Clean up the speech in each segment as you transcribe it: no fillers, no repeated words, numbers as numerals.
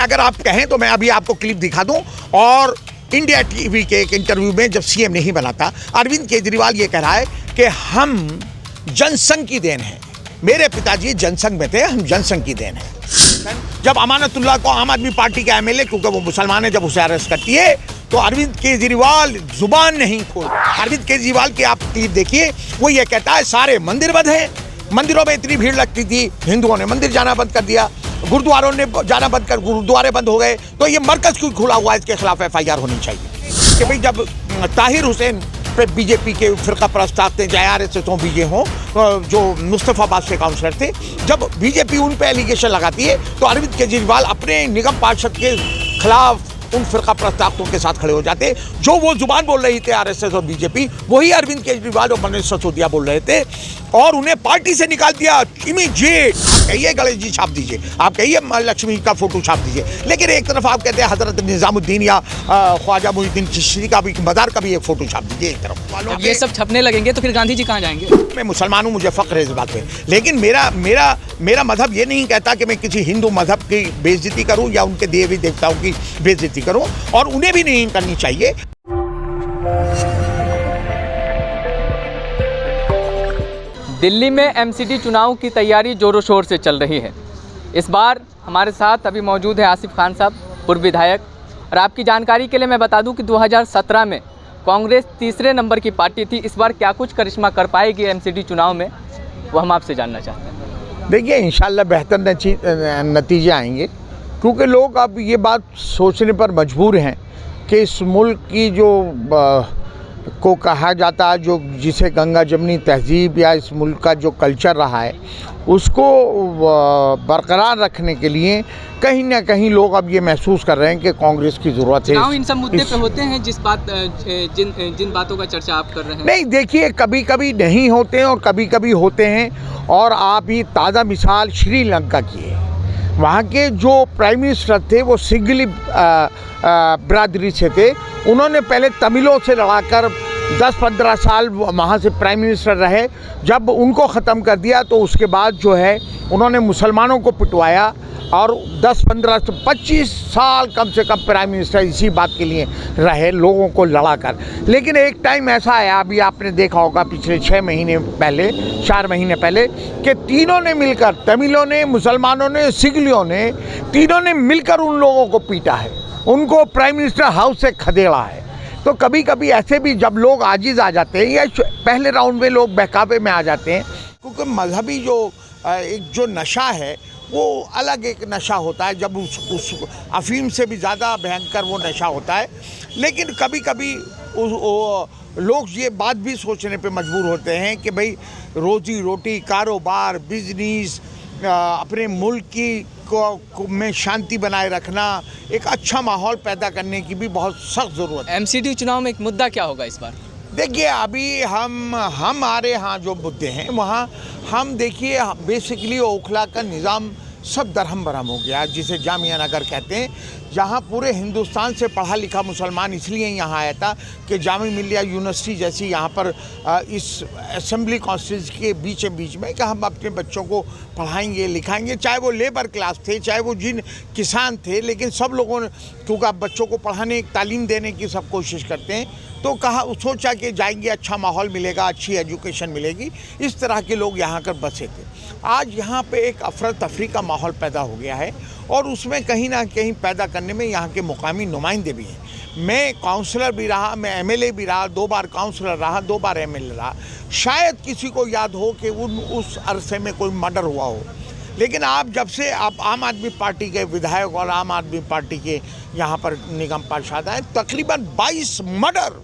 अगर आप कहें तो मैं अभी आपको क्लिप दिखा दूं। और इंडिया टीवी के एक इंटरव्यू में जब सीएम नहीं बना था, अरविंद केजरीवाल ये कह रहा है कि हम जनसंघ की देन है। मेरे पिताजी जनसंघ में थे, हम जनसंघ की देन है। जब अमानतुल्लाह को आम आदमी पार्टी का एमएलए, क्योंकि वो मुसलमान है, जब उसे अरेस्ट करती है तो अरविंद केजरीवाल जुबान नहीं खोल। अरविंद केजरीवाल की आप क्लिप देखिए, वो ये कहता है सारे मंदिर बंद हैं, मंदिरों में इतनी भीड़ लगती थी, हिंदुओं ने मंदिर जाना बंद कर दिया, गुरुद्वारों ने जाना बंद कर गुरुद्वारे बंद हो गए, तो ये मरकज क्यों खुला हुआ है? इसके खिलाफ एफआईआर होनी चाहिए कि भाई जब ताहिर हुसैन पे बीजेपी के फिरका प्रस्ताव थे, JRS हों बीजे हों, जो मुस्तफाबाद से काउंसलर थे, जब बीजेपी उन पे एलिगेशन लगाती है तो अरविंद केजरीवाल अपने निगम पार्षद के खिलाफ उन फिरका प्रस्तावकों के साथ खड़े हो जाते। जो वो जुबान बोल रही थे RSS और बीजेपी, वही अरविंद केजरीवाल और मनीष सिसोदिया बोल रहे थे और उन्हें पार्टी से निकाल दिया इमीडिएट। आप कहिए गणेश जी छाप दीजिए, आप कहिए लक्ष्मी का फोटो छाप दीजिए, लेकिन एक तरफ आप कहते हैं हजरत निजामुद्दीन या ख्वाजा मुइनुद्दीन चिश्ती का भी, मज़ार का भी एक फोटो छाप दीजिए। एक तरफ ये सब छपने लगेंगे तो फिर गांधी जी कहाँ जाएंगे? मैं मुसलमान हूँ, मुझे फ़ख्र है इस बात पे, लेकिन मेरा मजहब ये नहीं कहता कि मैं किसी हिंदू मजहब की बेइज्जती करूँ या उनके देवी देवताओं की बेइज्जती करूँ, और उन्हें भी नहीं करनी चाहिए। दिल्ली में MCD चुनाव की तैयारी जोरों शोर से चल रही है। इस बार हमारे साथ अभी मौजूद है आसिफ खान साहब, पूर्व विधायक। और आपकी जानकारी के लिए मैं बता दूं कि 2017 में कांग्रेस तीसरे नंबर की पार्टी थी। इस बार क्या कुछ करिश्मा कर पाएगी MCD चुनाव में, वो हम आपसे जानना चाहते हैं। देखिए, इंशाल्लाह बेहतर नतीजे आएंगे, क्योंकि लोग अब ये बात सोचने पर मजबूर हैं कि इस मुल्क की जो को कहा जाता है, जो जिसे गंगा जमनी तहजीब या इस मुल्क का जो कल्चर रहा है, उसको बरकरार रखने के लिए कहीं ना कहीं लोग अब ये महसूस कर रहे हैं कि कांग्रेस की ज़रूरत है। इन सब मुद्दे पे होते हैं जिन बातों का चर्चा आप कर रहे हैं। नहीं, देखिए, कभी कभी नहीं होते हैं और कभी कभी होते हैं। और आप ही ताज़ा मिसाल श्रीलंका की है। वहाँ के जो प्राइम मिनिस्टर थे वो सिंघली बिरादरी से थे। उन्होंने पहले तमिलों से लड़ाकर 10-15 साल वहाँ से प्राइम मिनिस्टर रहे। जब उनको ख़त्म कर दिया तो उसके बाद जो है उन्होंने मुसलमानों को पिटवाया और 10-15-25 साल कम से कम प्राइम मिनिस्टर इसी बात के लिए रहे, लोगों को लड़ा कर। लेकिन एक टाइम ऐसा आया, अभी आपने देखा होगा पिछले 4 महीने पहले कि तीनों ने मिलकर, तमिलों ने, मुसलमानों ने, सिंघलियों ने, तीनों ने मिलकर उन लोगों को पीटा है, उनको प्राइम मिनिस्टर हाउस से खदेड़ा है। तो कभी कभी ऐसे भी जब लोग आजिज़ आ जाते हैं या पहले राउंड में लोग बहकावे में आ जाते हैं, क्योंकि मजहबी जो नशा है वो अलग एक नशा होता है, जब उस अफीम से भी ज़्यादा भयंकर वो नशा होता है। लेकिन कभी कभी लोग ये बात भी सोचने पे मजबूर होते हैं कि भाई रोजी रोटी, कारोबार, बिजनेस, अपने मुल्क की में शांति बनाए रखना, एक अच्छा माहौल पैदा करने की भी बहुत सख्त ज़रूरत है। MCD चुनाव में एक मुद्दा क्या होगा इस बार? देखिए, अभी हमारे यहाँ जो मुद्दे हैं वहाँ हम देखिए बेसिकली ओखला का निज़ाम सब दरहम बरहम हो गया, जिसे जामिया नगर कहते हैं। जहाँ पूरे हिंदुस्तान से पढ़ा लिखा मुसलमान इसलिए यहाँ आया था कि जामिया मिल्लिया यूनिवर्सिटी जैसी यहाँ पर इस असेंबली कॉन्स्टिट्यूंसी के बीच में कि हम अपने बच्चों को पढ़ाएंगे लिखाएंगे, चाहे वो लेबर क्लास थे, चाहे वो जिन किसान थे, लेकिन सब लोगों ने, क्योंकि आप बच्चों को पढ़ाने, तालीम देने की सब कोशिश करते हैं, तो सोचा कि जाएंगे, अच्छा माहौल मिलेगा, अच्छी एजुकेशन मिलेगी। इस तरह के लोग यहाँ कर बसे थे। आज यहाँ पे एक अफरा तफरी का माहौल पैदा हो गया है और उसमें कहीं ना कहीं पैदा करने में यहाँ के मुकामी नुमाइंदे भी हैं। मैं काउंसलर भी रहा, मैं MLA भी रहा, 2 बार काउंसलर रहा, 2 बार MLA रहा। शायद किसी को याद हो कि उस अरसे में कोई मर्डर हुआ हो, लेकिन जब से आप आम आदमी पार्टी के विधायक और आम आदमी पार्टी के यहाँ पर निगम पार्षद आए, तकरीबन 22 मर्डर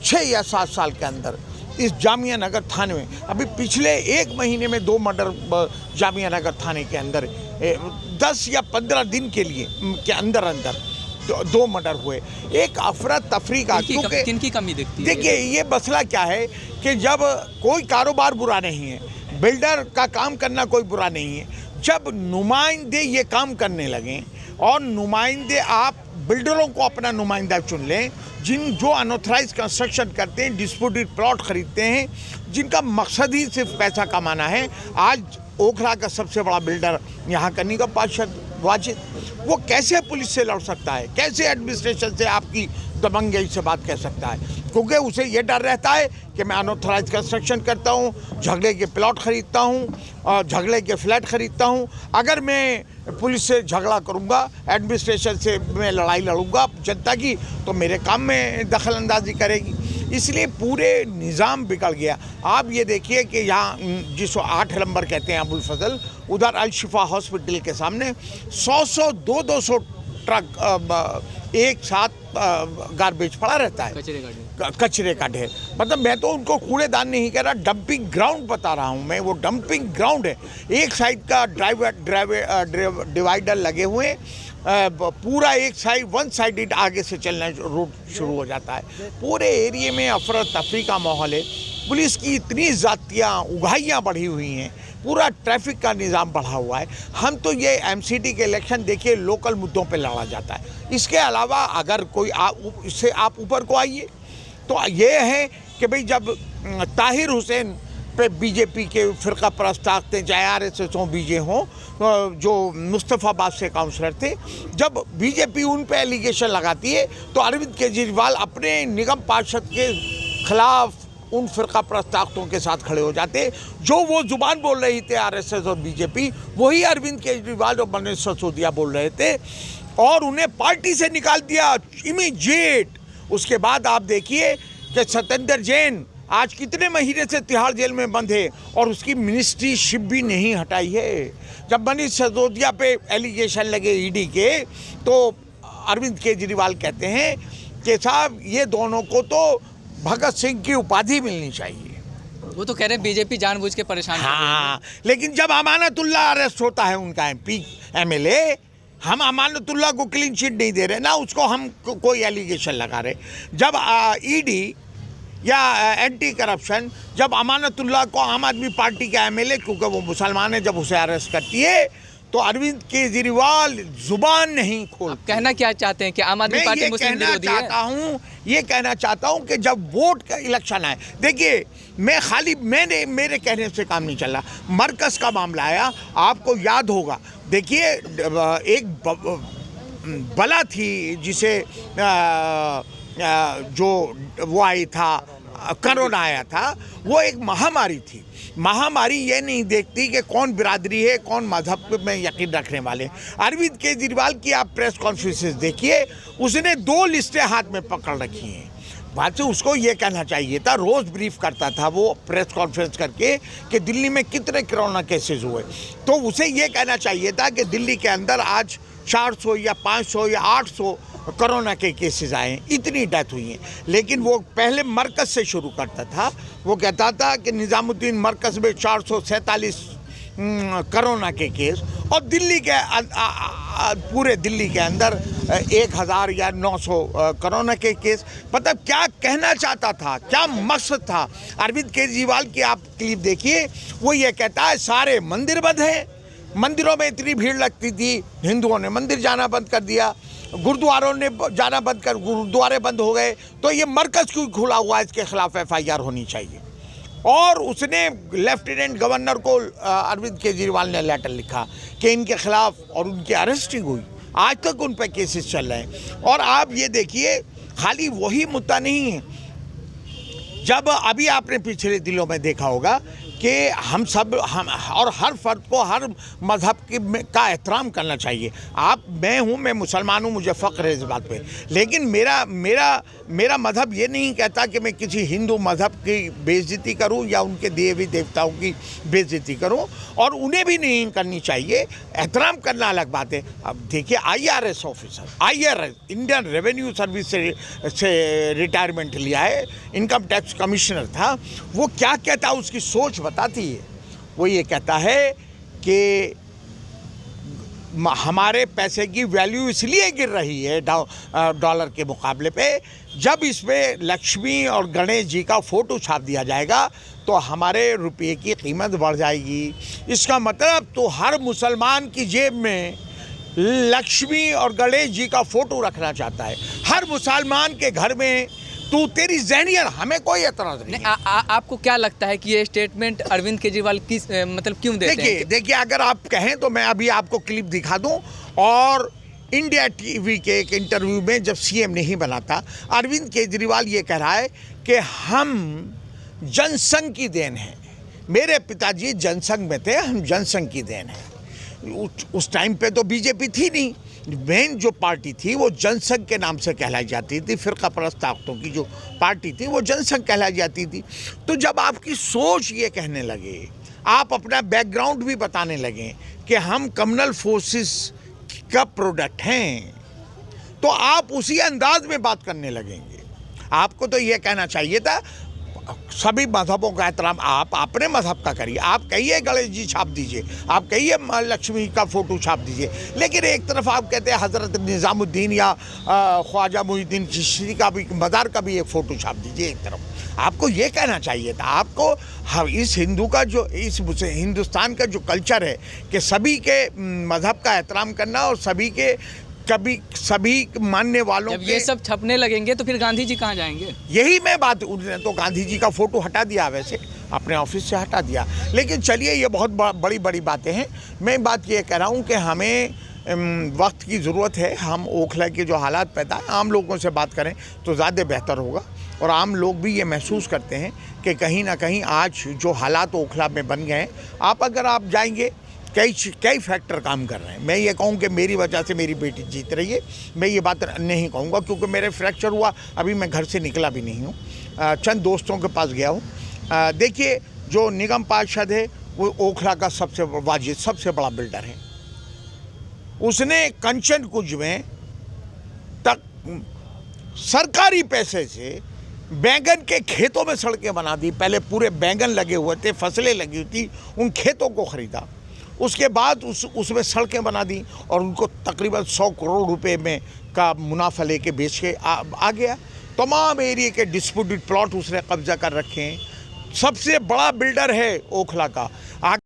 6 या 7 साल के अंदर इस जामिया नगर थाने में। अभी पिछले 1 महीने में 2 मर्डर जामिया नगर थाने के अंदर, 10 या 15 दिन के अंदर 2 मर्डर हुए। एक अफरा तफरी का, किनकी कमी दिखती है? देखिए, ये मसला क्या है कि जब कोई कारोबार बुरा नहीं है, बिल्डर का काम करना कोई बुरा नहीं है, जब नुमाइंदे ये काम करने लगें और नुमाइंदे आप बिल्डरों को अपना नुमाइंदा चुन लें, जो अनऑथराइज कंस्ट्रक्शन करते हैं, डिस्प्यूटेड प्लॉट खरीदते हैं, जिनका मकसद ही सिर्फ पैसा कमाना है। आज ओखला का सबसे बड़ा बिल्डर यहाँ का निगम पार्षद वाजिद, वो कैसे पुलिस से लड़ सकता है, कैसे एडमिनिस्ट्रेशन से आपकी दबंगई से बात कह सकता है? क्योंकि उसे ये डर रहता है कि मैं अनऑथराइज कंस्ट्रक्शन करता हूँ, झगड़े के प्लॉट खरीदता हूँ और झगड़े के फ्लैट खरीदता हूँ। अगर मैं पुलिस से झगड़ा करूँगा, एडमिनिस्ट्रेशन से मैं लड़ाई लड़ूंगा जनता की, तो मेरे काम में दखल अंदाजी करेगी। इसलिए पूरे निज़ाम बिगड़ गया। आप ये देखिए कि यहाँ जिसको 8 नंबर कहते हैं अबुल फजल, उधर अल शिफा हॉस्पिटल के सामने 100 200 ट्रक एक साथ गार्बेज पड़ा रहता है, कचरे का ढेर। मतलब मैं तो उनको कूड़ेदान नहीं कह रहा, डंपिंग ग्राउंड बता रहा हूँ मैं। वो डंपिंग ग्राउंड है। एक साइड का डिवाइडर लगे हुए, पूरा एक साइड वन साइडेड आगे से चलना रोड शुरू हो जाता है। पूरे एरिए में अफरा तफरी का माहौल है। पुलिस की इतनी ज़ातियाँ उगाइयाँ बढ़ी हुई हैं, पूरा ट्रैफिक का निज़ाम बढ़ा हुआ है। हम तो ये एमसीडी के इलेक्शन देखिए लोकल मुद्दों पे लड़ा जाता है। इसके अलावा अगर कोई इससे आप ऊपर को आइए तो ये है कि भाई जब ताहिर हुसैन पे बीजेपी के फ़िरका परस्त ताकतें, चाहे आरएसएस हों, बीजे हों, जो मुस्तफ़ाबाद से काउंसलर थे, जब बीजेपी उन पे एलिगेशन लगाती है तो अरविंद केजरीवाल अपने निगम पार्षद के खिलाफ उन फ़िरका परस्त ताकतों के साथ खड़े हो जाते। जो वो ज़ुबान बोल रही थे आरएसएस और बीजेपी, वही अरविंद केजरीवाल और मनीष सिसोदिया बोल रहे थे और उन्हें पार्टी से निकाल दिया इमीडिएट। उसके बाद आप देखिए कि सत्येंद्र जैन आज कितने महीने से तिहाड़ जेल में बंद है और उसकी मिनिस्ट्री शिप भी नहीं हटाई है। जब मनीष सिसोदिया पे एलिगेशन लगे ईडी के, तो अरविंद केजरीवाल कहते हैं कि साहब ये दोनों को तो भगत सिंह की उपाधि मिलनी चाहिए। वो तो कह रहे हैं बीजेपी जानबूझ के परेशान कर रही है। हाँ, लेकिन जब अमानतुल्लाह अरेस्ट होता है, उनका एमपी एमएलए, हम अमानतुल्लाह को क्लीन चिट नहीं दे रहे ना, उसको हम कोई एलिगेशन लगा रहे। जब ईडी या एंटी करप्शन जब अमानतुल्लाह को आम आदमी पार्टी का एमएलए, क्योंकि वो मुसलमान है, जब उसे अरेस्ट करती है तो अरविंद केजरीवाल जुबान नहीं खोल। कहना क्या चाहते हैं कि आम आदमी पार्टी मुस्लिम विरोधी है? ये कहना चाहता हूँ कि जब वोट का इलेक्शन आए, देखिए मेरे कहने से काम नहीं चल रहा। मरकज़ का मामला आया, आपको याद होगा, देखिए एक बला थी जिसे जो वो आई था, कोरोना आया था, वो एक महामारी थी। महामारी ये नहीं देखती कि कौन बिरादरी है, कौन मजहब में यकीन रखने वाले। अरविंद केजरीवाल की आप प्रेस कॉन्फ्रेंसेस देखिए, उसने 2 लिस्टें हाथ में पकड़ रखी हैं। बात से उसको ये कहना चाहिए था, रोज़ ब्रीफ करता था वो प्रेस कॉन्फ्रेंस करके कि दिल्ली में कितने कोरोना केसेस हुए। तो उसे ये कहना चाहिए था कि दिल्ली के अंदर आज 400 या 500 या 800 कोरोना के केसेस आए हैं, इतनी डेथ हुई हैं। लेकिन वो पहले मरकज़ से शुरू करता था। वो कहता था कि निज़ामुद्दीन मरकज़ में 447 कोरोना के केस, और दिल्ली के पूरे दिल्ली के अंदर 1000 या 900 कोरोना के केस। मतलब क्या कहना चाहता था, क्या मकसद था? अरविंद केजरीवाल की आप क्लिप देखिए, वो ये कहता है सारे मंदिर बंद हैं, मंदिरों में इतनी भीड़ लगती थी, हिंदुओं ने मंदिर जाना बंद कर दिया, गुरुद्वारों ने जाना बंद कर, गुरुद्वारे बंद हो गए, तो ये मरकज़ क्यों खुला हुआ है, इसके खिलाफ FIR होनी चाहिए। और उसने लेफ्टिनेंट गवर्नर को अरविंद केजरीवाल ने लेटर लिखा कि इनके खिलाफ, और उनकी अरेस्टिंग हुई। आज तक उन पर केसेस चल रहे हैं। और आप ये देखिए, खाली वही मुद्दा नहीं है। जब अभी आपने पिछले दिनों में देखा होगा कि हम और हर फर्द को हर मज़हब का एहतराम करना चाहिए। मैं हूँ, मैं मुसलमान हूँ, मुझे फ़ख्र है इस बात पे। लेकिन मेरा मज़हब ये नहीं कहता कि मैं किसी हिंदू मज़हब की बेइज्जती करूँ या उनके देवी देवताओं की बेइज्जती करूँ, और उन्हें भी नहीं करनी चाहिए। एहतराम करना अलग बात है। अब देखिए IRS officer, IRS Indian revenue service से रिटायरमेंट लिया है, इनकम टैक्स कमिश्नर था। वो क्या कहता है, उसकी सोच बताती है। वो ये कहता है कि हमारे पैसे की वैल्यू इसलिए गिर रही है डॉलर के मुकाबले पे, जब इसमें लक्ष्मी और गणेश जी का फ़ोटो छाप दिया जाएगा तो हमारे रुपये की कीमत बढ़ जाएगी। इसका मतलब तो हर मुसलमान की जेब में लक्ष्मी और गणेश जी का फ़ोटो रखना चाहता है। हर मुसलमान के घर में तू तेरी ज़हनियत, हमें कोई एतराज़ नहीं। आपको क्या लगता है कि ये स्टेटमेंट अरविंद केजरीवाल की मतलब क्यों देते हैं? देखिए, अगर आप कहें तो मैं अभी आपको क्लिप दिखा दूं, और इंडिया टीवी के एक इंटरव्यू में जब सीएम नहीं बना था, अरविंद केजरीवाल ये कह रहा है कि हम जनसंघ की देन है। मेरे पिताजी जनसंघ में थे, हम जनसंघ की देन है। उस टाइम पे तो बीजेपी थी नहीं, मेन जो पार्टी थी वो जनसंघ के नाम से कहलाई जाती थी। फिरका परस्त ताकतों की जो पार्टी थी वो जनसंघ कहलाई जाती थी। तो जब आपकी सोच ये कहने लगे, आप अपना बैकग्राउंड भी बताने लगे कि हम कम्युनल फोर्सेस का प्रोडक्ट हैं, तो आप उसी अंदाज में बात करने लगेंगे। आपको तो ये कहना चाहिए था सभी मजहबों का एहतराम आप अपने मजहब का करिए। आप कहिए गणेश जी छाप दीजिए, आप कहिए माँ लक्ष्मी का फ़ोटो छाप दीजिए, लेकिन एक तरफ आप कहते हैं हज़रत निज़ामुद्दीन या ख्वाजा मुहिउद्दीन चिश्ती का भी मज़ार का भी एक फ़ोटो छाप दीजिए एक तरफ। आपको ये कहना चाहिए था। आपको इस हिंदुस्तान का जो कल्चर है कि सभी के मज़हब का एहतराम करना और सभी मानने वालों जब ये सब छपने लगेंगे तो फिर गांधी जी कहाँ जाएंगे? यही मैं बात, उन्होंने तो गांधी जी का फोटो हटा दिया, वैसे अपने ऑफिस से हटा दिया। लेकिन चलिए, ये बहुत बड़ी बातें हैं। मैं बात ये कह रहा हूँ कि हमें वक्त की ज़रूरत है। हम ओखला के जो हालात पैदा हैं, आम लोगों से बात करें तो ज़्यादा बेहतर होगा। और आम लोग भी ये महसूस करते हैं कि कहीं ना कहीं आज जो हालात ओखला में बन गए हैं, अगर आप जाएंगे कई फैक्टर काम कर रहे हैं। मैं ये कहूँ कि मेरी वजह से मेरी बेटी जीत रही है, मैं ये बात नहीं कहूँगा, क्योंकि मेरे फ्रैक्चर हुआ, अभी मैं घर से निकला भी नहीं हूँ। चंद दोस्तों के पास गया हूँ। देखिए, जो निगम पार्षद है वो ओखला का सबसे बड़ा बिल्डर है। उसने कंचन कुंज में तक सरकारी पैसे से बैंगन के खेतों में सड़कें बना दी। पहले पूरे बैंगन लगे हुए थे, फसलें लगी हुई थी, उन खेतों को ख़रीदा। उसके बाद उसमें सड़कें बना दी और उनको तकरीबन 100 करोड़ रुपए में का मुनाफा लेके बेच के आ गया। तमाम एरिया के डिस्प्यूटेड प्लॉट उसने कब्जा कर रखे हैं। सबसे बड़ा बिल्डर है ओखला का।